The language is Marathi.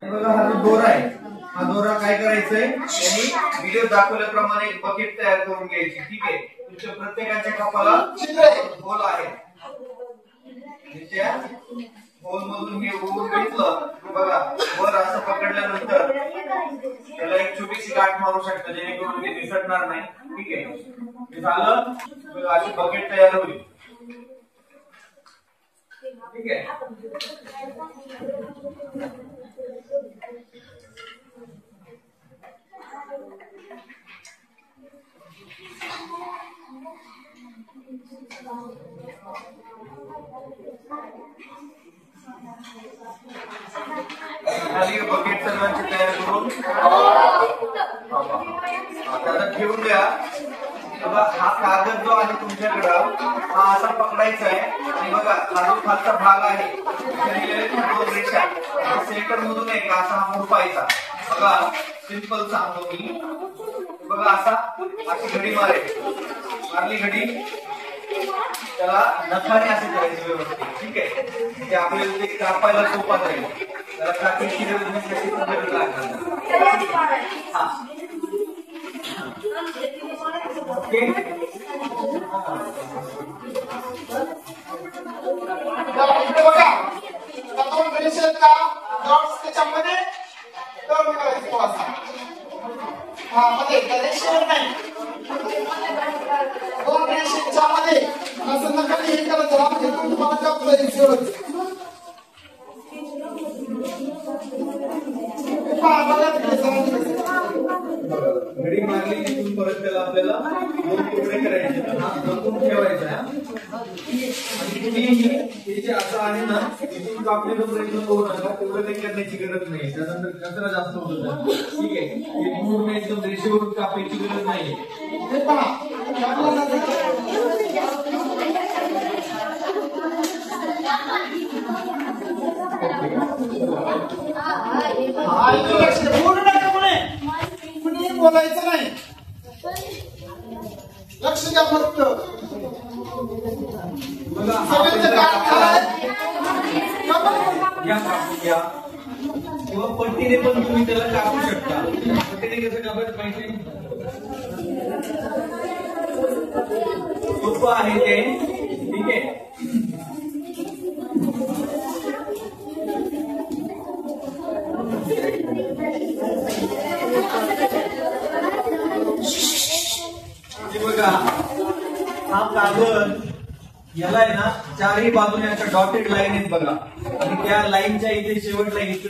बघा हा जो दोरा आहे, हा दोरा काय करायचंय, यांनी व्हिडिओ दाखवल्याप्रमाणे एक बकेट तयार करून घ्यायची. ठीक आहे, तुमच्या प्रत्येकाच्या कपाला होल आहे. त्या होल मधून हे ओढून घेतलं, बघा वर असं पकडल्यानंतर त्याला एक छोटीशी गाठ मारू शकता, जेणेकरून ते दिसणार नाही. ठीक आहे, हे झालं. बघा अशी बकेट तयार होईल. ठीक आहे, खाली बकेट सर्वांची तयार करून आता ठेवून द्या. बघा हा कागद जो आहे तुमच्याकडं, हा असा पकडायचा आहे आणि बघा हा जो खालचा भाग आहे, दोन रेषा सेंटर मधून आहे का असा मोडपायचा. बघा सिंपल सांगतो मी. बघा असा अशी घडी मारली घडी, त्याला नखाने असे करायचे व्यवस्थित. ठीक आहे, ते आपल्याला ते कापायला सोपा जाईल. त्याला कापीची गरज लागणार. हा ओके, बघा दोन रेषेचा डॉट्स त्याच्यामध्ये टर्न करायचं असा. हा मध्ये रेषेवर नाही, दोन रेषेच्या मध्ये असं नकाने हे करायचं. हे तुम्हाला कापलं रेषेवरच. घडी मारली तिथून परत त्याला आपल्याला दोन तुकडे करायचे, बंदूक ठेवायचा. आणि जे असं आहे ना, तिथून कापलेला प्रयत्न करू नका, तेवढं काही करण्याची गरज नाही. त्यानंतर कचरा जास्त होतो. ठीक आहे, हे पूर्ण एकदम रेषेवरून कापायची गरज नाही. बोलायचं नाही, लक्ष द्या फक्त. घ्या किंवा पट्टीने पण तुम्ही त्याला कापू शकता. पट्टीने कसं कापायचं माहिती सोपं आहे ते. ठीक आहे, बघा हा कागद, याला आहे ना चारही बाजूने अशा डॉटेड लाईन आहेत बघा, आणि त्या लाईनच्या इथे शेवटला इकडे